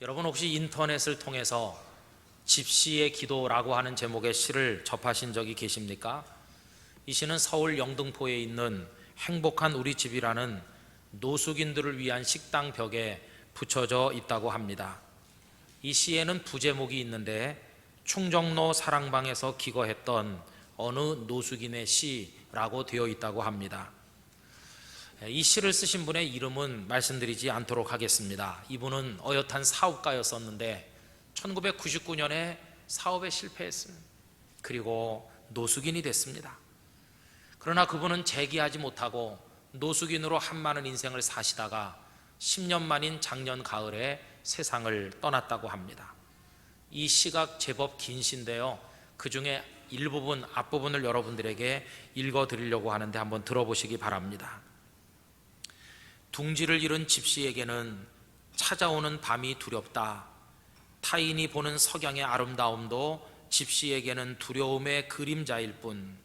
여러분 혹시 인터넷을 통해서 집시의 기도라고 하는 제목의 시를 접하신 적이 계십니까? 이 시는 서울 영등포에 있는 행복한 우리 집이라는 노숙인들을 위한 식당 벽에 붙여져 있다고 합니다. 이 시에는 부제목이 있는데 충정로 사랑방에서 기거했던 어느 노숙인의 시라고 되어 있다고 합니다. 이 시를 쓰신 분의 이름은 말씀드리지 않도록 하겠습니다. 이분은 어엿한 사업가였었는데 1999년에 사업에 실패했습니다. 그리고 노숙인이 됐습니다. 그러나 그분은 재기하지 못하고 노숙인으로 한많은 인생을 사시다가 10년 만인 작년 가을에 세상을 떠났다고 합니다. 이 시가 제법 긴 시인데요, 그 중에 일부분, 앞부분을 여러분들에게 읽어드리려고 하는데 한번 들어보시기 바랍니다. 둥지를 잃은 집시에게는 찾아오는 밤이 두렵다. 타인이 보는 석양의 아름다움도 집시에게는 두려움의 그림자일 뿐.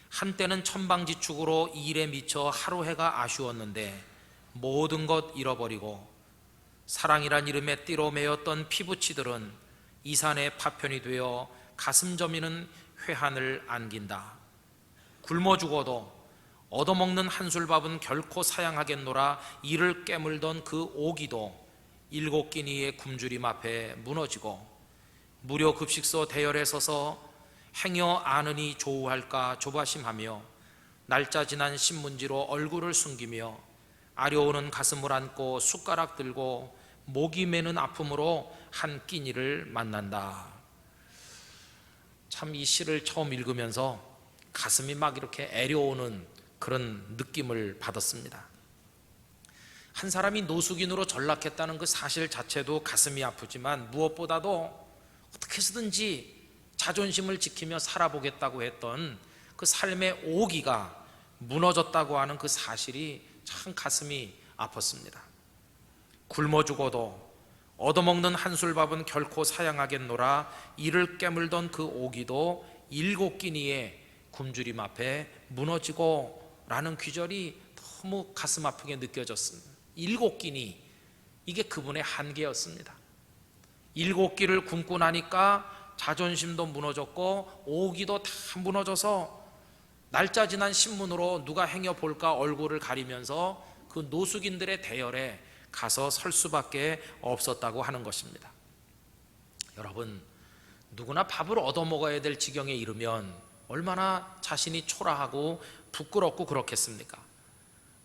한때는 천방지축으로 일에 미쳐 하루해가 아쉬웠는데 모든 것 잃어버리고 사랑이란 이름에 띠로 매였던 피부치들은 이산의 파편이 되어 가슴 저미는 회한을 안긴다. 굶어 죽어도 얻어먹는 한술밥은 결코 사양하겠노라. 이를 깨물던 그 오기도 7끼니의 굶주림 앞에 무너지고 무료 급식소 대열에 서서 행여 아느니 조우할까 조바심하며 날짜 지난 신문지로 얼굴을 숨기며 아려오는 가슴을 안고 숟가락 들고 목이 메는 아픔으로 한 끼니를 만난다. 참 이 시를 처음 읽으면서 가슴이 막 이렇게 애려오는 그런 느낌을 받았습니다. 한 사람이 노숙인으로 전락했다는 그 사실 자체도 가슴이 아프지만 무엇보다도 어떻게 해서든지 자존심을 지키며 살아보겠다고 했던 그 삶의 오기가 무너졌다고 하는 그 사실이 참 가슴이 아팠습니다. 굶어 죽어도 얻어먹는 한술밥은 결코 사양하겠노라. 이를 깨물던 그 오기도 7끼니의 굶주림 앞에 무너지고 라는 귀절이 너무 가슴 아프게 느껴졌습니다. 7끼니, 이게 그분의 한계였습니다. 7끼를 굶고 나니까 자존심도 무너졌고 오기도 다 무너져서 날짜 지난 신문으로 누가 행여 볼까 얼굴을 가리면서 그 노숙인들의 대열에 가서 설 수밖에 없었다고 하는 것입니다. 여러분, 누구나 밥을 얻어먹어야 될 지경에 이르면 얼마나 자신이 초라하고 부끄럽고 그렇겠습니까?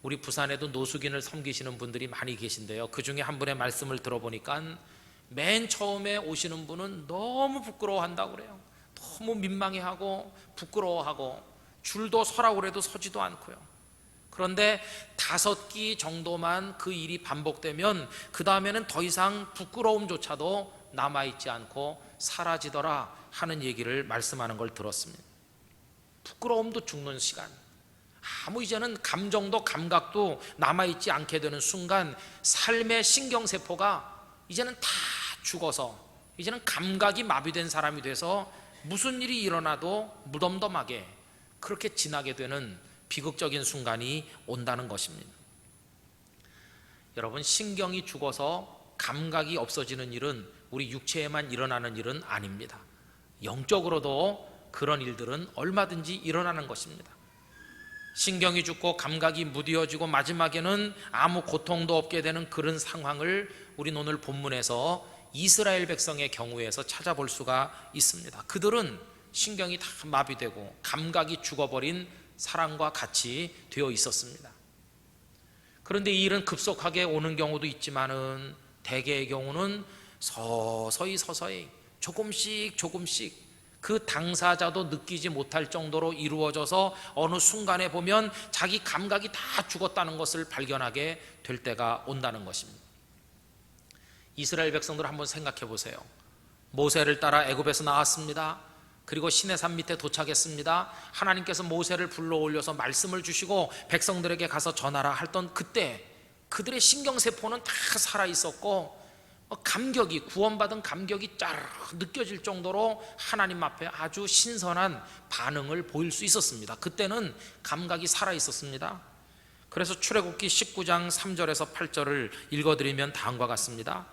우리 부산에도 노숙인을 섬기시는 분들이 많이 계신데요, 그 중에 한 분의 말씀을 들어보니까 맨 처음에 오시는 분은 너무 부끄러워한다고 그래요. 너무 민망해하고 부끄러워하고 줄도 서라고 그래도 서지도 않고요. 그런데 5끼 정도만 그 일이 반복되면 그 다음에는 더 이상 부끄러움조차도 남아있지 않고 사라지더라 하는 얘기를 말씀하는 걸 들었습니다. 부끄러움도 죽는 시간, 아무 이제는 감정도 감각도 남아있지 않게 되는 순간 삶의 신경세포가 이제는 다 죽어서 이제는 감각이 마비된 사람이 돼서 무슨 일이 일어나도 무덤덤하게 그렇게 지나게 되는 비극적인 순간이 온다는 것입니다. 여러분, 신경이 죽어서 감각이 없어지는 일은 우리 육체에만 일어나는 일은 아닙니다. 영적으로도 그런 일들은 얼마든지 일어나는 것입니다. 신경이 죽고 감각이 무뎌지고 마지막에는 아무 고통도 없게 되는 그런 상황을 우리 오늘 본문에서 이스라엘 백성의 경우에서 찾아볼 수가 있습니다. 그들은 신경이 다 마비되고 감각이 죽어버린 사람과 같이 되어 있었습니다. 그런데 이 일은 급속하게 오는 경우도 있지만은 대개의 경우는 서서히 조금씩 그 당사자도 느끼지 못할 정도로 이루어져서 어느 순간에 보면 자기 감각이 다 죽었다는 것을 발견하게 될 때가 온다는 것입니다. 이스라엘 백성들 한번 생각해 보세요. 모세를 따라 애굽에서 나왔습니다. 그리고 시내산 밑에 도착했습니다. 하나님께서 모세를 불러올려서 말씀을 주시고 백성들에게 가서 전하라 했던 그때 그들의 신경세포는 다 살아있었고 감격이, 구원받은 감격이 쫙 느껴질 정도로 하나님 앞에 아주 신선한 반응을 보일 수 있었습니다. 그때는 감각이 살아있었습니다. 그래서 출애굽기 19장 3절에서 8절을 읽어드리면 다음과 같습니다.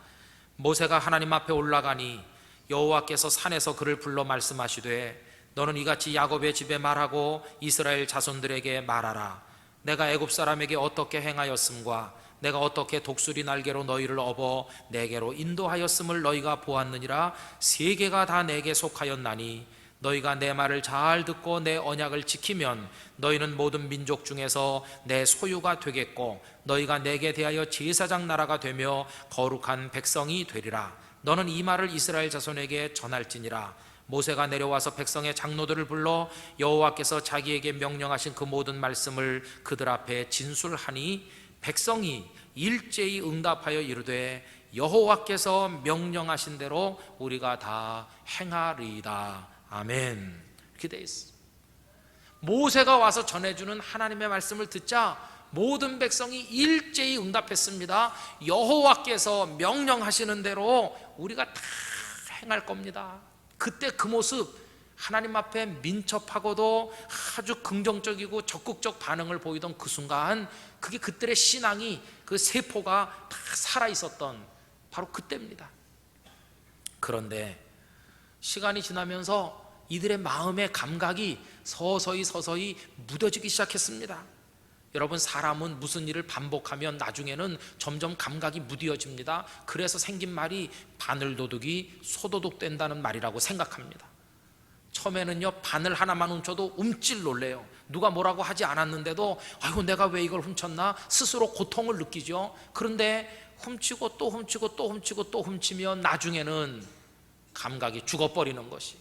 모세가 하나님 앞에 올라가니 여호와께서 산에서 그를 불러 말씀하시되 너는 이같이 야곱의 집에 말하고 이스라엘 자손들에게 말하라. 내가 애굽 사람에게 어떻게 행하였음과 내가 어떻게 독수리 날개로 너희를 업어 내게로 인도하였음을 너희가 보았느니라. 세계가 다 내게 속하였나니 너희가 내 말을 잘 듣고 내 언약을 지키면 너희는 모든 민족 중에서 내 소유가 되겠고 너희가 내게 대하여 제사장 나라가 되며 거룩한 백성이 되리라. 너는 이 말을 이스라엘 자손에게 전할지니라. 모세가 내려와서 백성의 장로들을 불러 여호와께서 자기에게 명령하신 그 모든 말씀을 그들 앞에 진술하니 백성이 일제히 응답하여 이르되 여호와께서 명령하신 대로 우리가 다 행하리이다. 아멘. 이렇게 돼 있어. 모세가 와서 전해주는 하나님의 말씀을 듣자 모든 백성이 일제히 응답했습니다. 여호와께서 명령하시는 대로 우리가 다 행할 겁니다. 그때 그 모습, 하나님 앞에 민첩하고도 아주 긍정적이고 적극적 반응을 보이던 그 순간, 그게 그들의 신앙이, 그 세포가 다 살아있었던 바로 그때입니다. 그런데 시간이 지나면서 이들의 마음의 감각이 서서히 무뎌지기 시작했습니다. 여러분, 사람은 무슨 일을 반복하면 나중에는 점점 감각이 무뎌집니다. 그래서 생긴 말이 바늘도둑이 소도둑 된다는 말이라고 생각합니다. 처음에는요, 바늘 하나만 훔쳐도 움찔 놀래요. 누가 뭐라고 하지 않았는데도 아이고 내가 왜 이걸 훔쳤나 스스로 고통을 느끼죠. 그런데 훔치고 또 훔치고 또 훔치고 또 훔치면 나중에는 감각이 죽어버리는 것이,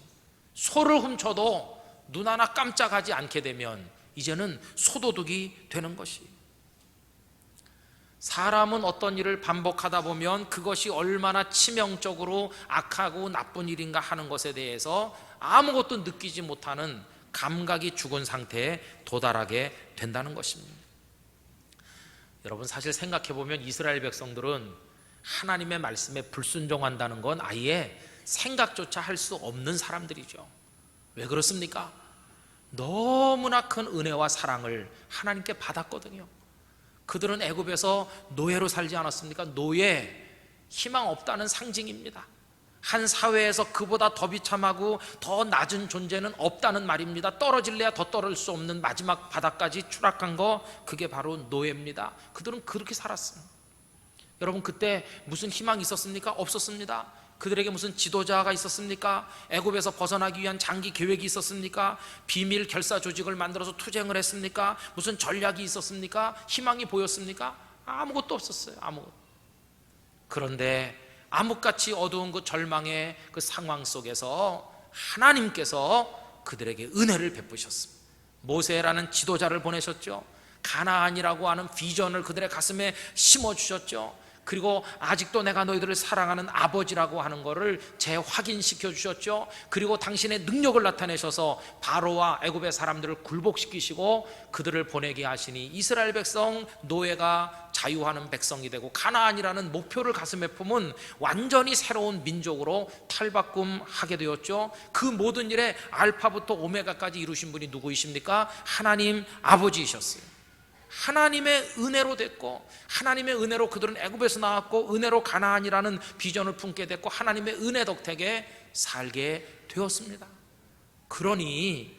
소를 훔쳐도 눈 하나 깜짝하지 않게 되면 이제는 소도둑이 되는 것이, 사람은 어떤 일을 반복하다 보면 그것이 얼마나 치명적으로 악하고 나쁜 일인가 하는 것에 대해서 아무것도 느끼지 못하는 감각이 죽은 상태에 도달하게 된다는 것입니다. 여러분, 사실 생각해 보면 이스라엘 백성들은 하나님의 말씀에 불순종한다는 건 아예 생각조차 할 수 없는 사람들이죠. 왜 그렇습니까? 너무나 큰 은혜와 사랑을 하나님께 받았거든요. 그들은 애굽에서 노예로 살지 않았습니까? 노예, 희망 없다는 상징입니다. 한 사회에서 그보다 더 비참하고 더 낮은 존재는 없다는 말입니다. 떨어질래야 더 떨어질 수 없는 마지막 바닥까지 추락한 거, 그게 바로 노예입니다. 그들은 그렇게 살았어요. 여러분, 그때 무슨 희망이 있었습니까? 없었습니다. 그들에게 무슨 지도자가 있었습니까? 애굽에서 벗어나기 위한 장기 계획이 있었습니까? 비밀 결사 조직을 만들어서 투쟁을 했습니까? 무슨 전략이 있었습니까? 희망이 보였습니까? 아무것도 없었어요. 아무것도. 그런데 암흑같이 어두운 그 절망의 그 상황 속에서 하나님께서 그들에게 은혜를 베푸셨습니다. 모세라는 지도자를 보내셨죠. 가나안이라고 하는 비전을 그들의 가슴에 심어주셨죠. 그리고 아직도 내가 너희들을 사랑하는 아버지라고 하는 것을 재확인시켜 주셨죠. 그리고 당신의 능력을 나타내셔서 바로와 애굽의 사람들을 굴복시키시고 그들을 보내게 하시니 이스라엘 백성, 노예가 자유하는 백성이 되고 가나안이라는 목표를 가슴에 품은 완전히 새로운 민족으로 탈바꿈하게 되었죠. 그 모든 일에 알파부터 오메가까지 이루신 분이 누구이십니까? 하나님 아버지이셨어요. 하나님의 은혜로 됐고, 하나님의 은혜로 그들은 애굽에서 나왔고, 은혜로 가나안이라는 비전을 품게 됐고, 하나님의 은혜 덕택에 살게 되었습니다. 그러니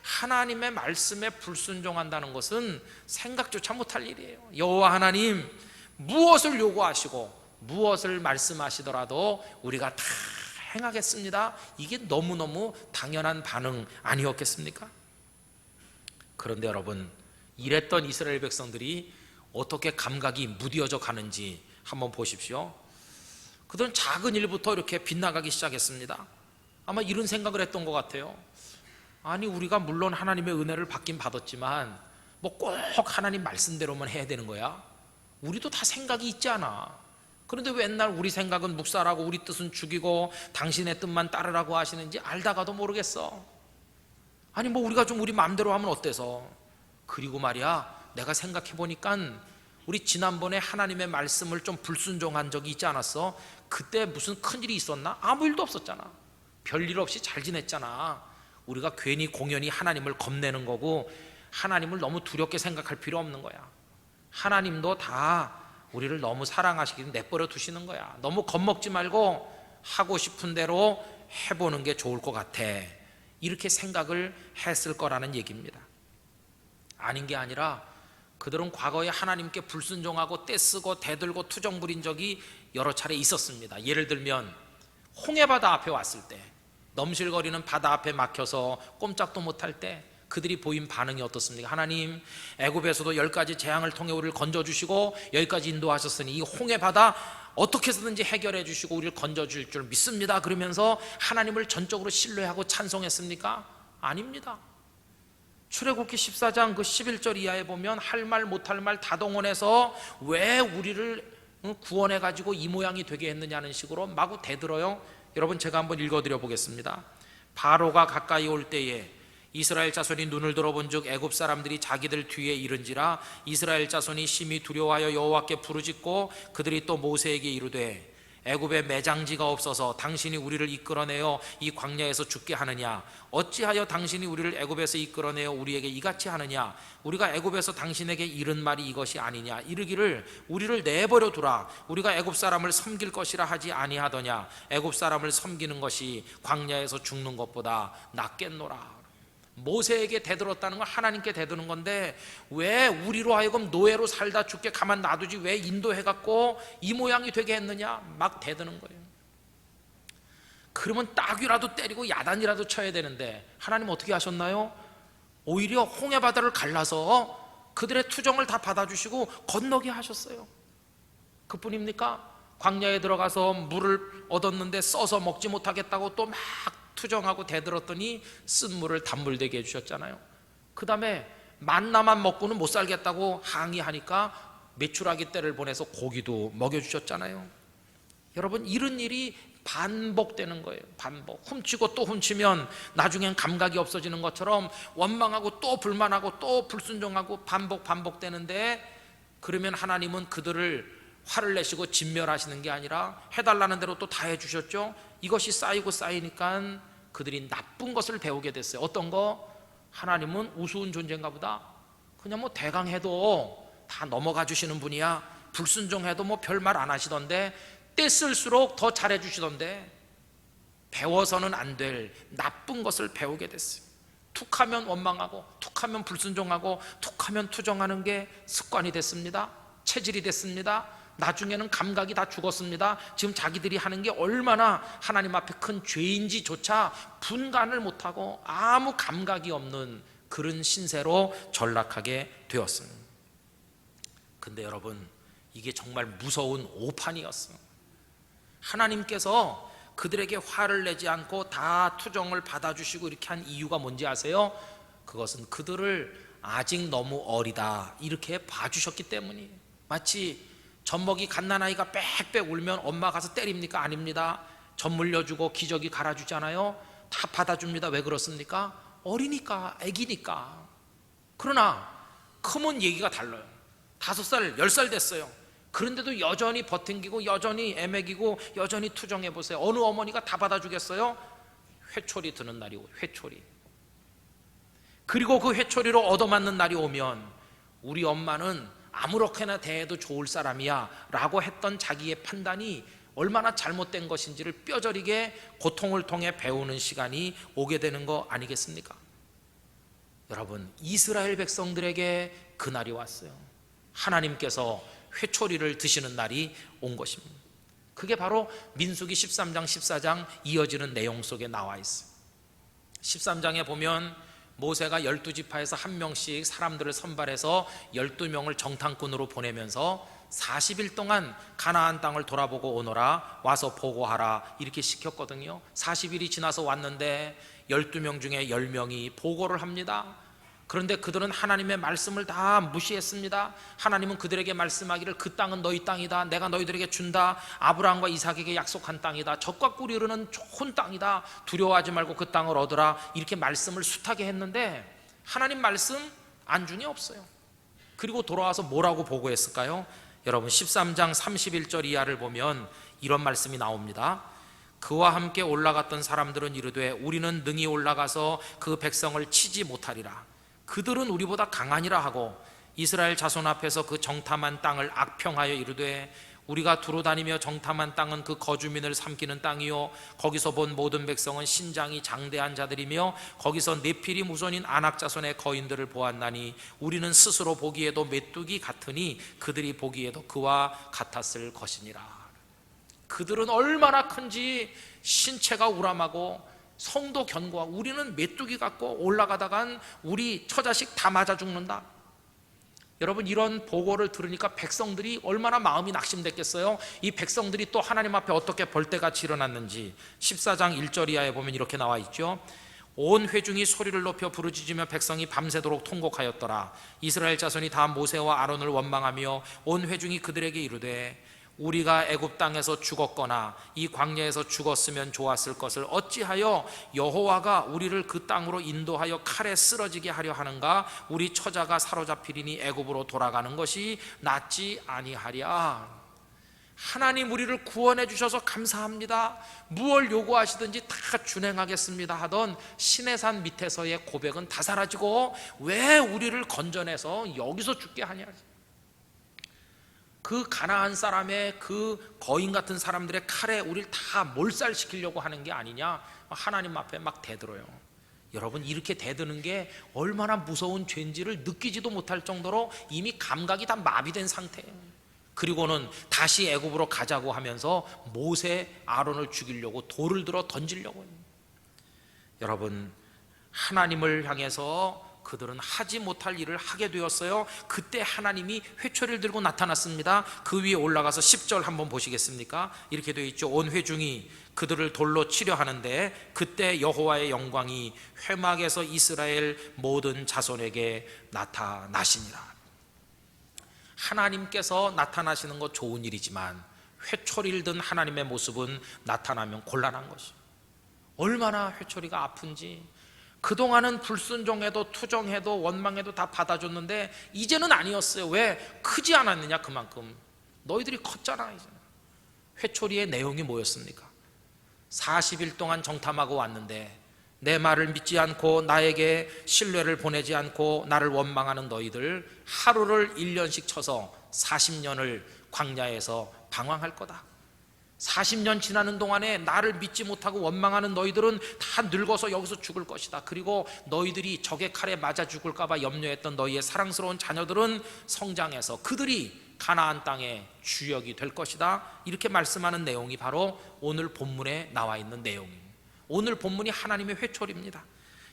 하나님의 말씀에 불순종한다는 것은 생각조차 못할 일이에요. 여호와 하나님 무엇을 요구하시고 무엇을 말씀하시더라도 우리가 다 행하겠습니다. 이게 너무너무 당연한 반응 아니었겠습니까? 그런데 여러분, 이랬던 이스라엘 백성들이 어떻게 감각이 무뎌져 가는지 한번 보십시오. 그들은 작은 일부터 이렇게 빗나가기 시작했습니다. 아마 이런 생각을 했던 것 같아요. 아니, 우리가 물론 하나님의 은혜를 받긴 받았지만 뭐 꼭 하나님 말씀대로만 해야 되는 거야? 우리도 다 생각이 있지 않아? 그런데 왜 맨날 우리 생각은 묵살하고 우리 뜻은 죽이고 당신의 뜻만 따르라고 하시는지 알다가도 모르겠어. 아니, 뭐 우리가 좀 우리 마음대로 하면 어때서? 그리고 말이야, 내가 생각해보니까 우리 지난번에 하나님의 말씀을 좀 불순종한 적이 있지 않았어? 그때 무슨 큰일이 있었나? 아무 일도 없었잖아. 별일 없이 잘 지냈잖아. 우리가 괜히 공연히 하나님을 겁내는 거고 하나님을 너무 두렵게 생각할 필요 없는 거야. 하나님도 다 우리를 너무 사랑하시기 내버려 두시는 거야. 너무 겁먹지 말고 하고 싶은 대로 해보는 게 좋을 것 같아. 이렇게 생각을 했을 거라는 얘기입니다. 아닌 게 아니라 그들은 과거에 하나님께 불순종하고 떼쓰고 대들고 투정 부린 적이 여러 차례 있었습니다. 예를 들면 홍해바다 앞에 왔을 때, 넘실거리는 바다 앞에 막혀서 꼼짝도 못할 때 그들이 보인 반응이 어떻습니까? 하나님, 애굽에서도 10가지 재앙을 통해 우리를 건져주시고 여기까지 인도하셨으니 이 홍해바다 어떻게 해서든지 해결해 주시고 우리를 건져줄 줄 믿습니다. 그러면서 하나님을 전적으로 신뢰하고 찬송했습니까? 아닙니다. 출애굽기 14장 그 11절 이하에 보면 할 말 못할 말 다 동원해서 왜 우리를 구원해 가지고 이 모양이 되게 했느냐는 식으로 마구 대들어요. 여러분, 제가 한번 읽어드려 보겠습니다. 바로가 가까이 올 때에 이스라엘 자손이 눈을 들어본즉 애굽 사람들이 자기들 뒤에 이른지라 이스라엘 자손이 심히 두려워하여 여호와께 부르짖고 그들이 또 모세에게 이르되 애굽에 매장지가 없어서 당신이 우리를 이끌어내어 이 광야에서 죽게 하느냐? 어찌하여 당신이 우리를 애굽에서 이끌어내어 우리에게 이같이 하느냐? 우리가 애굽에서 당신에게 이른 말이 이것이 아니냐? 이르기를 우리를 내버려 두라. 우리가 애굽 사람을 섬길 것이라 하지 아니하더냐? 애굽 사람을 섬기는 것이 광야에서 죽는 것보다 낫겠노라. 모세에게 대들었다는 건 하나님께 대드는 건데 왜 우리로 하여금 노예로 살다 죽게 가만 놔두지 왜 인도해갖고 이 모양이 되게 했느냐? 막 대드는 거예요. 그러면 따귀라도 때리고 야단이라도 쳐야 되는데 하나님 어떻게 하셨나요? 오히려 홍해바다를 갈라서 그들의 투정을 다 받아주시고 건너게 하셨어요. 그뿐입니까? 광야에 들어가서 물을 얻었는데 써서 먹지 못하겠다고 또 막 투정하고 대들었더니 쓴 물을 단물되게 해주셨잖아요. 그 다음에 만나만 먹고는 못 살겠다고 항의하니까 메추라기 떼를 보내서 고기도 먹여주셨잖아요. 여러분, 이런 일이 반복되는 거예요. 반복. 훔치고 또 훔치면 나중엔 감각이 없어지는 것처럼 원망하고 또 불만하고 또 불순종하고 반복되는데, 그러면 하나님은 그들을 화를 내시고 진멸하시는 게 아니라 해달라는 대로 또 다 해주셨죠. 이것이 쌓이고 쌓이니까 그들이 나쁜 것을 배우게 됐어요. 어떤 거? 하나님은 우스운 존재인가 보다. 그냥 뭐 대강 해도 다 넘어가 주시는 분이야. 불순종해도 뭐 별말 안 하시던데 떼쓸수록 더 잘해 주시던데 배워서는 안 될 나쁜 것을 배우게 됐어요. 툭하면 원망하고 툭하면 불순종하고 툭하면 투정하는 게 습관이 됐습니다. 체질이 됐습니다. 나중에는 감각이 다 죽었습니다. 지금 자기들이 하는 게 얼마나 하나님 앞에 큰 죄인지조차 분간을 못하고 아무 감각이 없는 그런 신세로 전락하게 되었습니다. 근데 여러분, 이게 정말 무서운 오판이었어요. 하나님께서 그들에게 화를 내지 않고 다 투정을 받아주시고 이렇게 한 이유가 뭔지 아세요? 그것은 그들을 아직 너무 어리다 이렇게 봐주셨기 때문이에요. 마치 젖먹이 갓난아이가 빽빽 울면 엄마 가서 때립니까? 아닙니다. 젖 물려주고 기저귀 갈아주잖아요. 다 받아줍니다. 왜 그렇습니까? 어리니까, 애기니까. 그러나 크면 얘기가 달라요. 5살, 10살 됐어요. 그런데도 여전히 버팅기고 여전히 애매기고 여전히 투정해보세요. 어느 어머니가 다 받아주겠어요? 회초리 드는 날이 오요. 회초리. 그리고 그 회초리로 얻어맞는 날이 오면 우리 엄마는 아무렇게나 대해도 좋을 사람이야 라고 했던 자기의 판단이 얼마나 잘못된 것인지를 뼈저리게 고통을 통해 배우는 시간이 오게 되는 거 아니겠습니까? 여러분, 이스라엘 백성들에게 그 날이 왔어요. 하나님께서 회초리를 드시는 날이 온 것입니다. 그게 바로 민수기 13장 14장 이어지는 내용 속에 나와 있어요. 13장에 보면 모세가 12지파에서 한 명씩 사람들을 선발해서 12명을 정탐꾼으로 보내면서 40일 동안 가나안 땅을 돌아보고 오너라, 와서 보고하라 이렇게 시켰거든요. 40일이 지나서 왔는데 12명 중에 10명이 보고를 합니다. 그런데 그들은 하나님의 말씀을 다 무시했습니다. 하나님은 그들에게 말씀하기를 그 땅은 너희 땅이다, 내가 너희들에게 준다, 아브라함과 이삭에게 약속한 땅이다, 젖과 꿀이 흐르는 좋은 땅이다, 두려워하지 말고 그 땅을 얻으라 이렇게 말씀을 숱하게 했는데 하나님 말씀 안중에 없어요. 그리고 돌아와서 뭐라고 보고했을까요? 여러분, 13장 31절 이하를 보면 이런 말씀이 나옵니다. 그와 함께 올라갔던 사람들은 이르되 우리는 능히 올라가서 그 백성을 치지 못하리라. 그들은 우리보다 강하니라 하고 이스라엘 자손 앞에서 그 정탐한 땅을 악평하여 이르되 우리가 두루 다니며 정탐한 땅은 그 거주민을 삼키는 땅이요 거기서 본 모든 백성은 신장이 장대한 자들이며 거기서 네피림 후손인 아낙 자손의 거인들을 보았나니 우리는 스스로 보기에도 메뚜기 같으니 그들이 보기에도 그와 같았을 것이니라. 그들은 얼마나 큰지 신체가 우람하고 성도 견고하고 우리는 메뚜기 같고 올라가다간 우리 처자식 다 맞아 죽는다. 여러분, 이런 보고를 들으니까 백성들이 얼마나 마음이 낙심됐겠어요. 이 백성들이 또 하나님 앞에 어떻게 벌떼같이 일어났는지 14장 1절 이하에 보면 이렇게 나와 있죠. 온 회중이 소리를 높여 부르짖으며 백성이 밤새도록 통곡하였더라. 이스라엘 자손이 다 모세와 아론을 원망하며 온 회중이 그들에게 이르되 우리가 애굽 땅에서 죽었거나 이 광야에서 죽었으면 좋았을 것을 어찌하여 여호와가 우리를 그 땅으로 인도하여 칼에 쓰러지게 하려 하는가? 우리 처자가 사로잡히리니 애굽으로 돌아가는 것이 낫지 아니하랴. 하나님 우리를 구원해 주셔서 감사합니다. 무엇을 요구하시든지 다 준행하겠습니다 하던 시내산 밑에서의 고백은 다 사라지고 왜 우리를 건져내서 여기서 죽게 하냐. 그 가나안 사람의 그 거인 같은 사람들의 칼에 우리를 다 몰살시키려고 하는 게 아니냐. 하나님 앞에 막 대들어요. 여러분, 이렇게 대드는 게 얼마나 무서운 죄인지를 느끼지도 못할 정도로 이미 감각이 다 마비된 상태예요. 그리고는 다시 애굽으로 가자고 하면서 모세, 아론을 죽이려고 돌을 들어 던지려고 해요. 여러분, 하나님을 향해서 그들은 하지 못할 일을 하게 되었어요. 그때 하나님이 회초리를 들고 나타났습니다. 그 위에 올라가서 10절 한번 보시겠습니까? 이렇게 되어 있죠. 온 회중이 그들을 돌로 치려 하는데 그때 여호와의 영광이 회막에서 이스라엘 모든 자손에게 나타나시니라. 하나님께서 나타나시는 것 좋은 일이지만 회초리를 든 하나님의 모습은 나타나면 곤란한 것이죠. 얼마나 회초리가 아픈지. 그동안은 불순종해도 투정해도 원망해도 다 받아줬는데 이제는 아니었어요. 왜? 크지 않았느냐. 그만큼 너희들이 컸잖아. 이제. 회초리의 내용이 뭐였습니까? 40일 동안 정탐하고 왔는데 내 말을 믿지 않고 나에게 신뢰를 보내지 않고 나를 원망하는 너희들 하루를 1년씩 쳐서 40년을 광야에서 방황할 거다. 40년 지나는 동안에 나를 믿지 못하고 원망하는 너희들은 다 늙어서 여기서 죽을 것이다. 그리고 너희들이 적의 칼에 맞아 죽을까 봐 염려했던 너희의 사랑스러운 자녀들은 성장해서 그들이 가나안 땅의 주역이 될 것이다. 이렇게 말씀하는 내용이 바로 오늘 본문에 나와 있는 내용이에요. 오늘 본문이 하나님의 회초리입니다.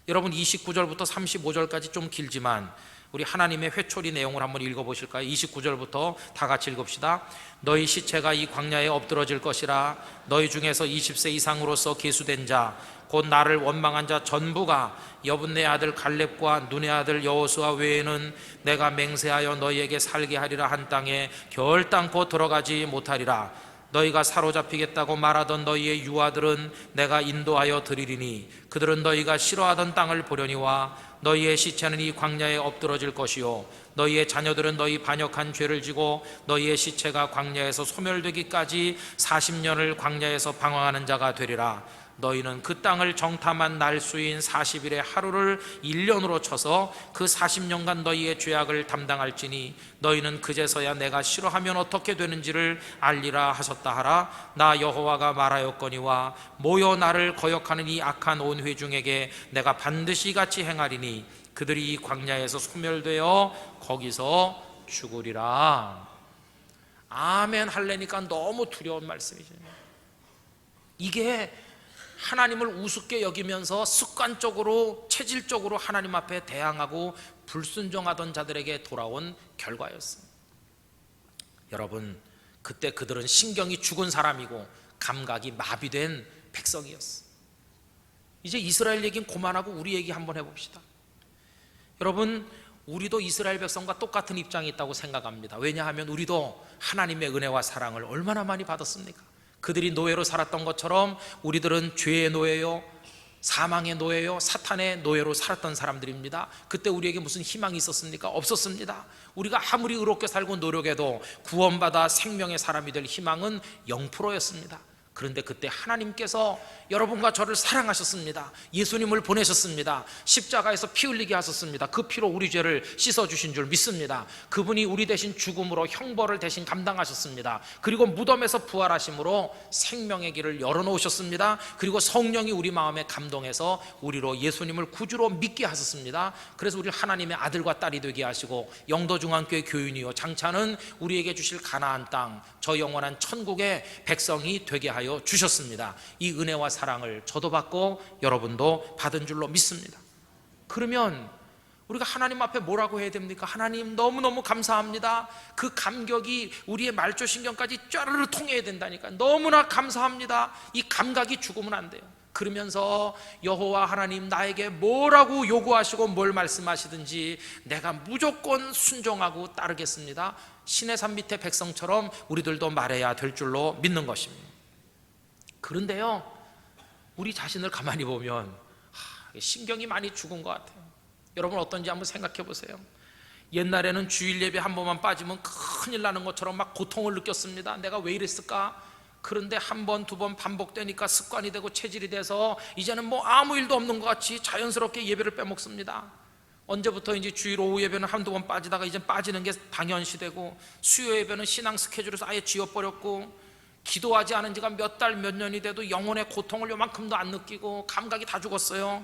여러분, 29절부터 35절까지 좀 길지만 우리 하나님의 회초리 내용을 한번 읽어보실까요? 29절부터 다 같이 읽읍시다. 너희 시체가 이 광야에 엎드러질 것이라. 너희 중에서 20세 이상으로서 계수된 자 곧 나를 원망한 자 전부가 여분네 아들 갈렙과 눈의 아들 여호수아 외에는 내가 맹세하여 너희에게 살게 하리라 한 땅에 결단코 들어가지 못하리라. 너희가 사로잡히겠다고 말하던 너희의 유아들은 내가 인도하여 드리리니 그들은 너희가 싫어하던 땅을 보려니와 너희의 시체는 이 광야에 엎드러질 것이요 너희의 자녀들은 너희 반역한 죄를 지고 너희의 시체가 광야에서 소멸되기까지 40년을 광야에서 방황하는 자가 되리라. 너희는 그 땅을 정탐한 날수인 40일의 하루를 1년으로 쳐서 그 40년간 너희의 죄악을 담당할지니 너희는 그제서야 내가 싫어하면 어떻게 되는지를 알리라 하셨다 하라. 나 여호와가 말하였거니와 모여 나를 거역하는 이 악한 온 회중에게 내가 반드시 이같이 행하리니 그들이 이 광야에서 소멸되어 거기서 죽으리라. 아멘 할래니까 너무 두려운 말씀이죠. 이게 하나님을 우습게 여기면서 습관적으로 체질적으로 하나님 앞에 대항하고 불순종하던 자들에게 돌아온 결과였습니다. 여러분, 그때 그들은 신경이 죽은 사람이고 감각이 마비된 백성이었어요. 이제 이스라엘 얘기는 그만하고 우리 얘기 한번 해봅시다. 여러분, 우리도 이스라엘 백성과 똑같은 입장이 있다고 생각합니다. 왜냐하면 우리도 하나님의 은혜와 사랑을 얼마나 많이 받았습니까? 그들이 노예로 살았던 것처럼 우리들은 죄의 노예요, 사망의 노예요, 사탄의 노예로 살았던 사람들입니다. 그때 우리에게 무슨 희망이 있었습니까? 없었습니다. 우리가 아무리 의롭게 살고 노력해도 구원받아 생명의 사람이 될 희망은 0%였습니다. 그런데 그때 하나님께서 여러분과 저를 사랑하셨습니다. 예수님을 보내셨습니다. 십자가에서 피 흘리게 하셨습니다. 그 피로 우리 죄를 씻어주신 줄 믿습니다. 그분이 우리 대신 죽음으로 형벌을 대신 감당하셨습니다. 그리고 무덤에서 부활하심으로 생명의 길을 열어놓으셨습니다. 그리고 성령이 우리 마음에 감동해서 우리로 예수님을 구주로 믿게 하셨습니다. 그래서 우리 하나님의 아들과 딸이 되게 하시고 영도중앙교회 교인이요 장차는 우리에게 주실 가나안 땅, 저 영원한 천국의 백성이 되게 하여 주셨습니다. 이 은혜와 사랑을 저도 받고 여러분도 받은 줄로 믿습니다. 그러면 우리가 하나님 앞에 뭐라고 해야 됩니까? 하나님 너무너무 감사합니다. 그 감격이 우리의 말조신경까지 쫘르르 통해야 된다니까. 너무나 감사합니다. 이 감각이 죽으면 안 돼요. 그러면서 여호와 하나님 나에게 뭐라고 요구하시고 뭘 말씀하시든지 내가 무조건 순종하고 따르겠습니다. 신의 산 밑에 백성처럼 우리들도 말해야 될 줄로 믿는 것입니다. 그런데요, 우리 자신을 가만히 보면 신경이 많이 죽은 것 같아요. 여러분 어떤지 한번 생각해 보세요. 옛날에는 주일 예배 한 번만 빠지면 큰일 나는 것처럼 막 고통을 느꼈습니다. 내가 왜 이랬을까? 그런데 한 번, 두 번 반복되니까 습관이 되고 체질이 돼서 이제는 뭐 아무 일도 없는 것 같이 자연스럽게 예배를 빼먹습니다. 언제부터인지 주일 오후 예배는 한두 번 빠지다가 이제 빠지는 게 당연시되고, 수요 예배는 신앙 스케줄에서 아예 지워버렸고, 기도하지 않은 지가 몇 달, 몇 년이 돼도 영혼의 고통을 요만큼도 안 느끼고 감각이 다 죽었어요.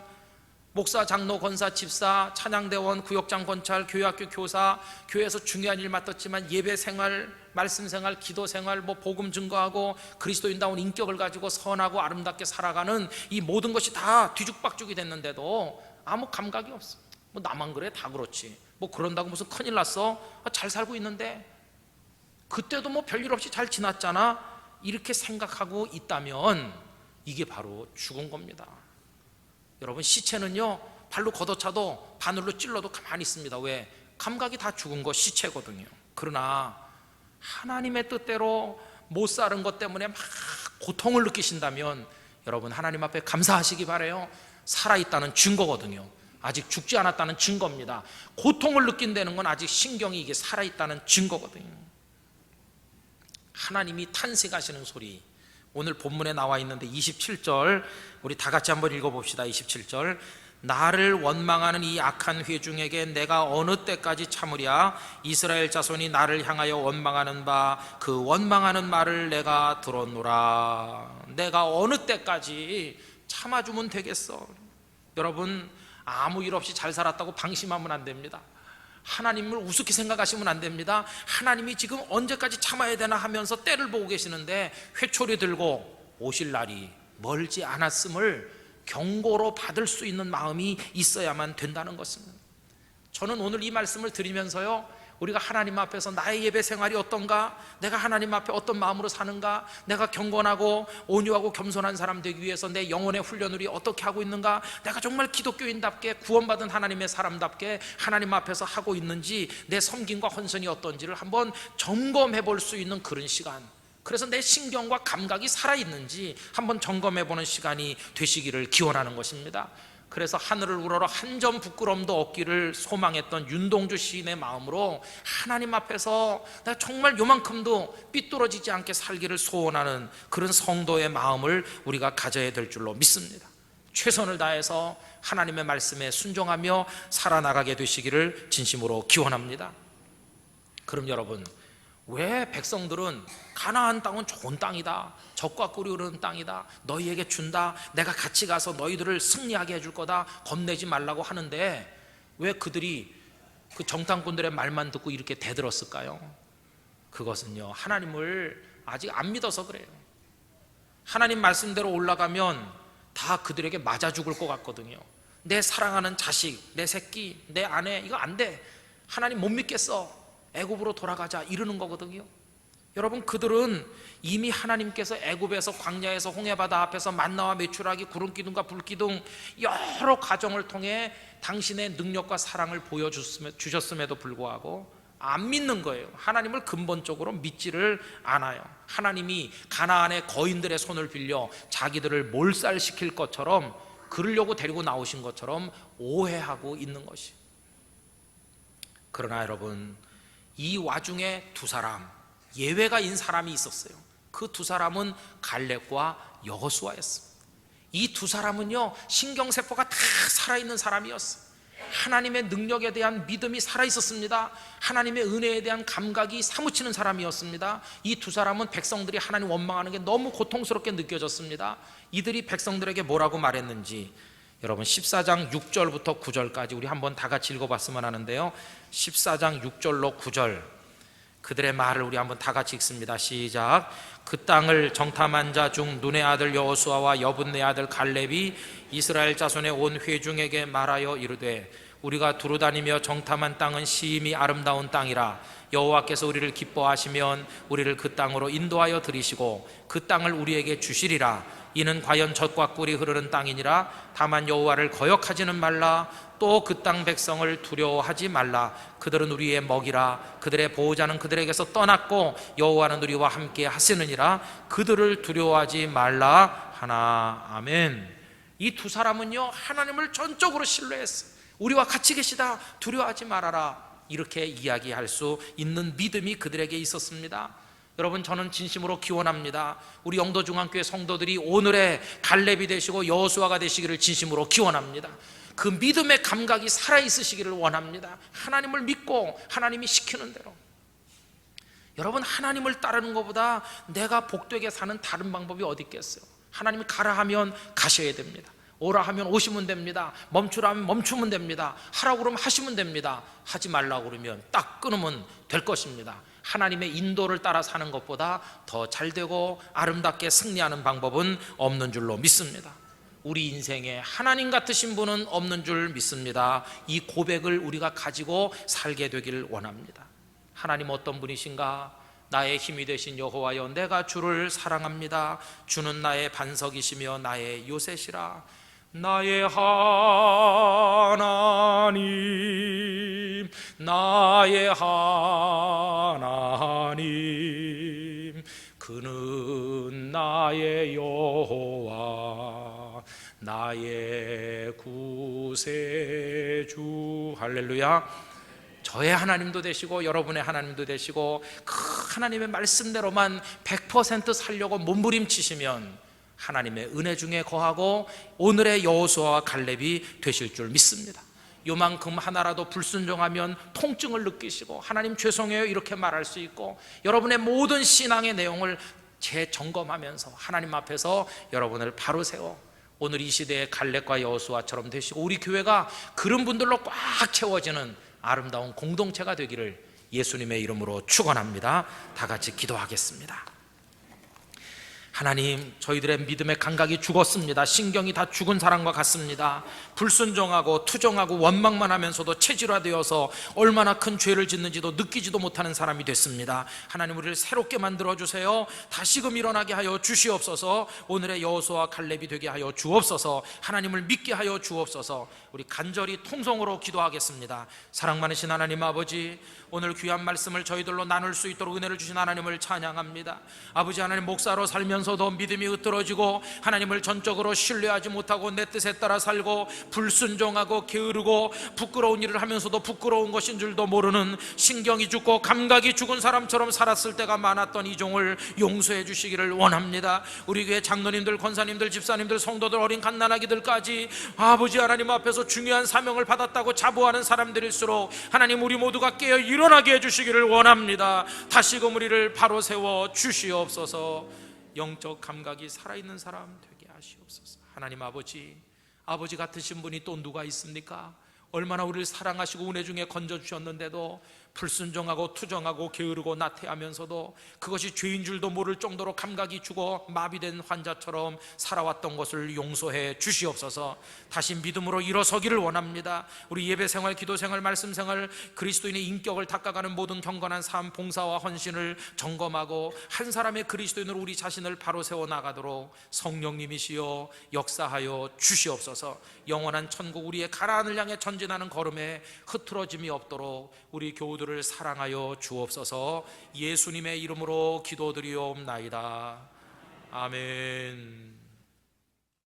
목사, 장로, 권사, 집사, 찬양대원, 구역장, 권찰, 교회학교 교사, 교회에서 중요한 일 맡았지만 예배 생활, 말씀 생활, 기도 생활, 복음 증거하고 그리스도인다운 인격을 가지고 선하고 아름답게 살아가는 이 모든 것이 다 뒤죽박죽이 됐는데도 아무 감각이 없어. 나만 그래? 다 그렇지. 그런다고 무슨 큰일 났어? 잘 살고 있는데 그때도 별일 없이 잘 지났잖아. 이렇게 생각하고 있다면 이게 바로 죽은 겁니다. 여러분, 시체는요 발로 걷어차도 바늘로 찔러도 가만히 있습니다. 왜? 감각이 다 죽은 거 시체거든요. 그러나 하나님의 뜻대로 못 사는 것 때문에 막 고통을 느끼신다면 여러분 하나님 앞에 감사하시기 바라요. 살아있다는 증거거든요. 아직 죽지 않았다는 증거입니다. 고통을 느낀다는 건 아직 신경이 이게 살아있다는 증거거든요. 하나님이 탄식하시는 소리, 오늘 본문에 나와 있는데 27절 우리 다 같이 한번 읽어봅시다. 27절, 나를 원망하는 이 악한 회중에게 내가 어느 때까지 참으랴? 이스라엘 자손이 나를 향하여 원망하는 바 그 원망하는 말을 내가 들었노라. 내가 어느 때까지 참아주면 되겠어? 여러분, 아무 일 없이 잘 살았다고 방심하면 안 됩니다. 하나님을 우습게 생각하시면 안 됩니다. 하나님이 지금 언제까지 참아야 되나 하면서 때를 보고 계시는데 회초리 들고 오실 날이 멀지 않았음을 경고로 받을 수 있는 마음이 있어야만 된다는 것입니다. 저는 오늘 이 말씀을 드리면서요, 우리가 하나님 앞에서 나의 예배 생활이 어떤가, 내가 하나님 앞에 어떤 마음으로 사는가, 내가 경건하고 온유하고 겸손한 사람 되기 위해서 내 영혼의 훈련을 어떻게 하고 있는가, 내가 정말 기독교인답게 구원받은 하나님의 사람답게 하나님 앞에서 하고 있는지, 내 섬김과 헌신이 어떤지를 한번 점검해 볼 수 있는 그런 시간, 그래서 내 신경과 감각이 살아있는지 한번 점검해 보는 시간이 되시기를 기원하는 것입니다. 그래서 하늘을 우러러 한 점 부끄럼도 없기를 소망했던 윤동주 시인의 마음으로 하나님 앞에서 내가 정말 요만큼도 삐뚤어지지 않게 살기를 소원하는 그런 성도의 마음을 우리가 가져야 될 줄로 믿습니다. 최선을 다해서 하나님의 말씀에 순종하며 살아나가게 되시기를 진심으로 기원합니다. 그럼 여러분, 왜 백성들은 가나안 땅은 좋은 땅이다, 젖과 꿀이 흐르는 땅이다, 너희에게 준다, 내가 같이 가서 너희들을 승리하게 해줄 거다, 겁내지 말라고 하는데 왜 그들이 그 정탐꾼들의 말만 듣고 이렇게 대들었을까요? 그것은요, 하나님을 아직 안 믿어서 그래요. 하나님 말씀대로 올라가면 다 그들에게 맞아 죽을 것 같거든요. 내 사랑하는 자식, 내 새끼, 내 아내, 이거 안 돼, 하나님 못 믿겠어, 애굽으로 돌아가자, 이러는 거거든요. 여러분, 그들은 이미 하나님께서 애굽에서, 광야에서, 홍해바다 앞에서 만나와 메추라기, 구름기둥과 불기둥 여러 과정을 통해 당신의 능력과 사랑을 보여주셨음에도 불구하고 안 믿는 거예요. 하나님을 근본적으로 믿지를 않아요. 하나님이 가나안의 거인들의 손을 빌려 자기들을 몰살시킬 것처럼, 그러려고 데리고 나오신 것처럼 오해하고 있는 것이. 그러나 여러분, 이 와중에 두 사람, 예외가인 사람이 있었어요. 그 두 사람은 갈렙과 여호수아였습니다. 이 두 사람은요, 신경세포가 다 살아있는 사람이었어요. 하나님의 능력에 대한 믿음이 살아있었습니다. 하나님의 은혜에 대한 감각이 사무치는 사람이었습니다. 이 두 사람은 백성들이 하나님 원망하는 게 너무 고통스럽게 느껴졌습니다. 이들이 백성들에게 뭐라고 말했는지 여러분 14장 6절부터 9절까지 우리 한번 다 같이 읽어봤으면 하는데요, 14장 6절로 9절 그들의 말을 우리 한번 다 같이 읽습니다. 시작. 그 땅을 정탐한 자 중 눈의 아들 여호수아와 여분네 아들 갈렙이 이스라엘 자손의 온 회중에게 말하여 이르되 우리가 두루다니며 정탐한 땅은 심히 아름다운 땅이라 여호와께서 우리를 기뻐하시면 우리를 그 땅으로 인도하여 들이시고 그 땅을 우리에게 주시리라. 이는 과연 젖과 꿀이 흐르는 땅이니라. 다만 여호와를 거역하지는 말라. 또 그 땅 백성을 두려워하지 말라. 그들은 우리의 먹이라. 그들의 보호자는 그들에게서 떠났고 여호와는 우리와 함께 하시느니라. 그들을 두려워하지 말라 하나. 아멘. 이 두 사람은요, 하나님을 전적으로 신뢰했어요. 우리와 같이 계시다, 두려워하지 말아라, 이렇게 이야기할 수 있는 믿음이 그들에게 있었습니다. 여러분, 저는 진심으로 기원합니다. 우리 영도중앙교회 성도들이 오늘의 갈렙이 되시고 여호수아가 되시기를 진심으로 기원합니다. 그 믿음의 감각이 살아있으시기를 원합니다. 하나님을 믿고 하나님이 시키는 대로. 여러분, 하나님을 따르는 것보다 내가 복되게 사는 다른 방법이 어디 있겠어요? 하나님이 가라 하면 가셔야 됩니다. 오라 하면 오시면 됩니다. 멈추라 하면 멈추면 됩니다. 하라고 그러면 하시면 됩니다. 하지 말라고 그러면 딱 끊으면 될 것입니다. 하나님의 인도를 따라 사는 것보다 더 잘되고 아름답게 승리하는 방법은 없는 줄로 믿습니다. 우리 인생에 하나님 같으신 분은 없는 줄 믿습니다. 이 고백을 우리가 가지고 살게 되기를 원합니다. 하나님 어떤 분이신가? 나의 힘이 되신 여호와여, 내가 주를 사랑합니다. 주는 나의 반석이시며 나의 요새시라. 나의 하나님, 나의 하나님, 그는 나의 여호와, 나의 구세주. 할렐루야. 저의 하나님도 되시고 여러분의 하나님도 되시고 그 하나님의 말씀대로만 100% 살려고 몸부림치시면 하나님의 은혜 중에 거하고 오늘의 여호수아와 갈렙이 되실 줄 믿습니다. 요만큼 하나라도 불순종하면 통증을 느끼시고 하나님 죄송해요 이렇게 말할 수 있고, 여러분의 모든 신앙의 내용을 재점검하면서 하나님 앞에서 여러분을 바로 세워 오늘 이 시대의 갈렙과 여호수아처럼 되시고 우리 교회가 그런 분들로 꽉 채워지는 아름다운 공동체가 되기를 예수님의 이름으로 축원합니다. 다 같이 기도하겠습니다. 하나님, 저희들의 믿음의 감각이 죽었습니다. 신경이 다 죽은 사람과 같습니다. 불순종하고 투정하고 원망만 하면서도 체질화되어서 얼마나 큰 죄를 짓는지도 느끼지도 못하는 사람이 됐습니다. 하나님, 우리를 새롭게 만들어주세요. 다시금 일어나게 하여 주시옵소서. 오늘의 여호수아와 갈렙이 되게 하여 주옵소서. 하나님을 믿게 하여 주옵소서. 우리 간절히 통성으로 기도하겠습니다. 사랑 많으신 하나님 아버지, 오늘 귀한 말씀을 저희들로 나눌 수 있도록 은혜를 주신 하나님을 찬양합니다. 아버지 하나님, 목사로 살면서도 믿음이 으뜨러지고 하나님을 전적으로 신뢰하지 못하고 내 뜻에 따라 살고 불순종하고 게으르고 부끄러운 일을 하면서도 부끄러운 것인 줄도 모르는 신경이 죽고 감각이 죽은 사람처럼 살았을 때가 많았던 이 종을 용서해 주시기를 원합니다. 우리 교회 장로님들, 권사님들, 집사님들, 성도들, 어린 갓난아기들까지 아버지 하나님 앞에서 중요한 사명을 받았다고 자부하는 사람들일수록 하나님, 우리 모두가 깨어 일어나게 해주시기를 원합니다. 다시금 우리를 바로 세워 주시옵소서. 영적 감각이 살아있는 사람 되게 하시옵소서. 하나님 아버지, 아버지 같으신 분이 또 누가 있습니까? 얼마나 우리를 사랑하시고 은혜 중에 건져주셨는데도 불순종하고 투정하고 게으르고 나태하면서도 그것이 죄인 줄도 모를 정도로 감각이 죽어 마비된 환자처럼 살아왔던 것을 용서해 주시옵소서. 다시 믿음으로 일어서기를 원합니다. 우리 예배생활, 기도생활, 말씀생활, 그리스도인의 인격을 닦아가는 모든 경건한 삶, 봉사와 헌신을 점검하고 한 사람의 그리스도인으로 우리 자신을 바로 세워나가도록 성령님이시여 역사하여 주시옵소서. 영원한 천국, 우리의 가나안을 향해 전진하는 걸음에 흐트러짐이 없도록 우리 교우들을 사랑하여 주옵소서. 예수님의 이름으로 기도드리옵나이다. 아멘.